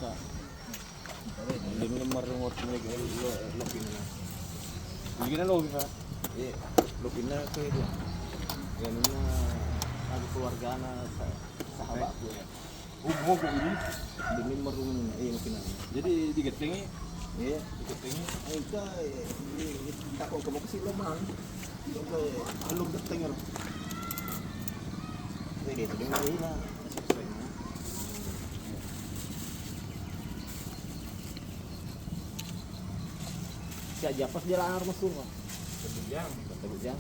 ka. Limar remote mo login na. Hindi na login ka. Login na ko ito. Ganun na ang keluarga na sa haba ko. Mo ko ini. Limar room login na. Jadi digetengi. Iya, digetengi. Ay ka tako ka mo kasi lamang. Okay, alog geteng ro. Jadi itu dia lah. Si aja pas dia lahar masuk kok. Terbujang.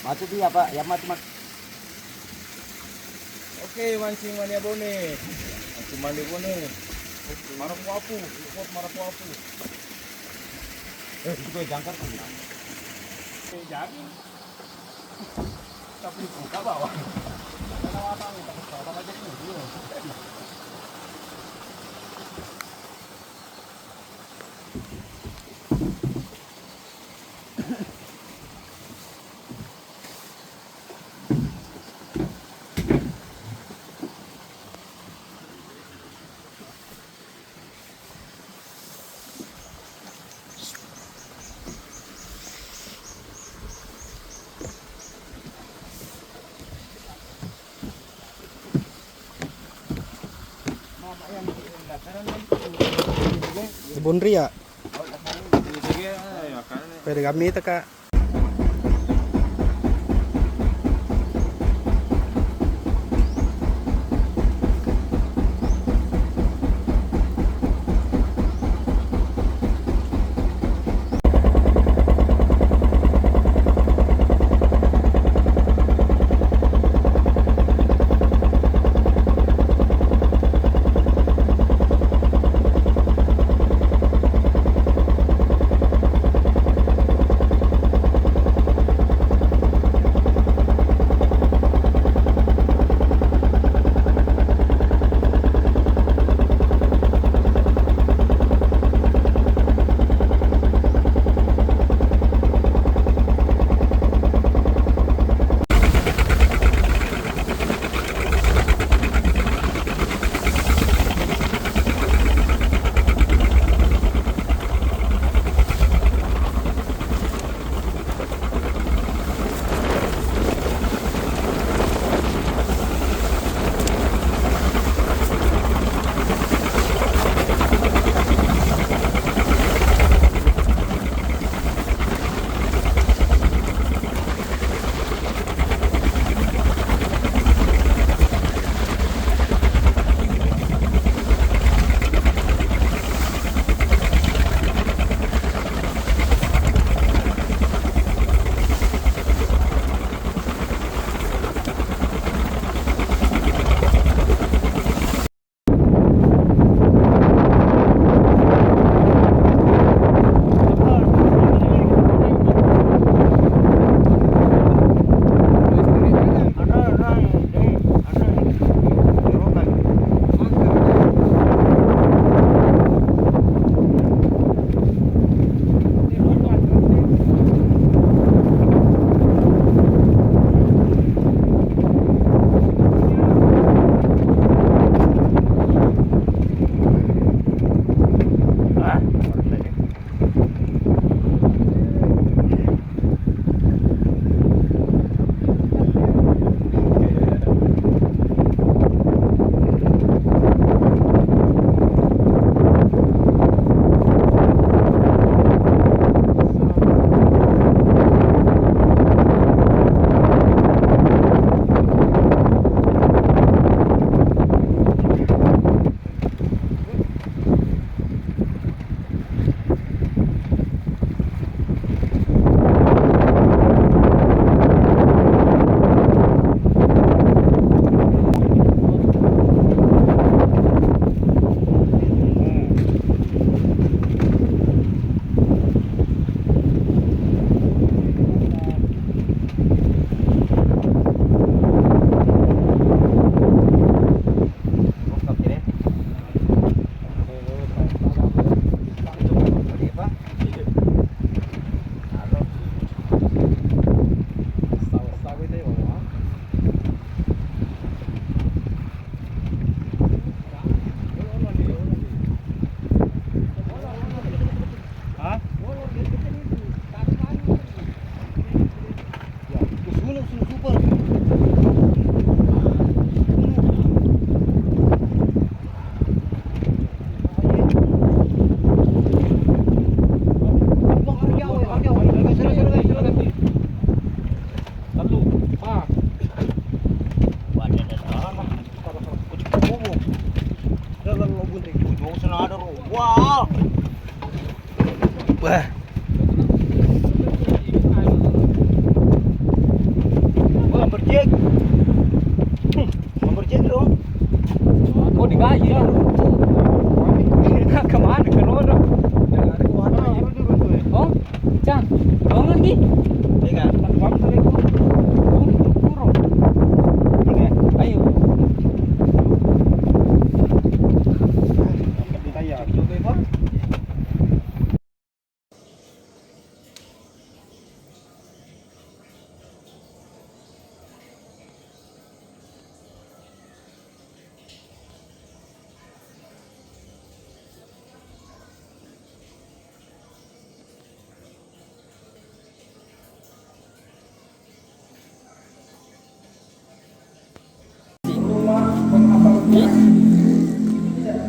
Matu dia Pak, ya matu. Oke, mancing mania bone. Mancing mania bone. Marah puapu, ikut marah puapu. Itu gue jangkar kan. Jadi. Tapi buka bawah. Karena apa nih, tak aja dulu. Bunri ya. Pwede kami ito ka. Wow. Wah, Wah, berjek. Berjek dong. Oh digaji lah. Kemana ke roda? Oh, Cang, bangun lagi. Iya kan? Bangun lagi. Turun. Iya. Ayo. Kita ya. Coba Pak.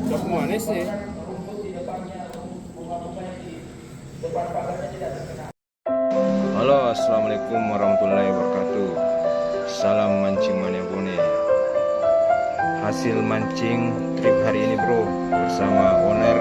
Udah mana sih? Halo, assalamualaikum warahmatullahi wabarakatuh. Salam mancing mania bone. Hasil mancing trip hari ini bro, bersama owner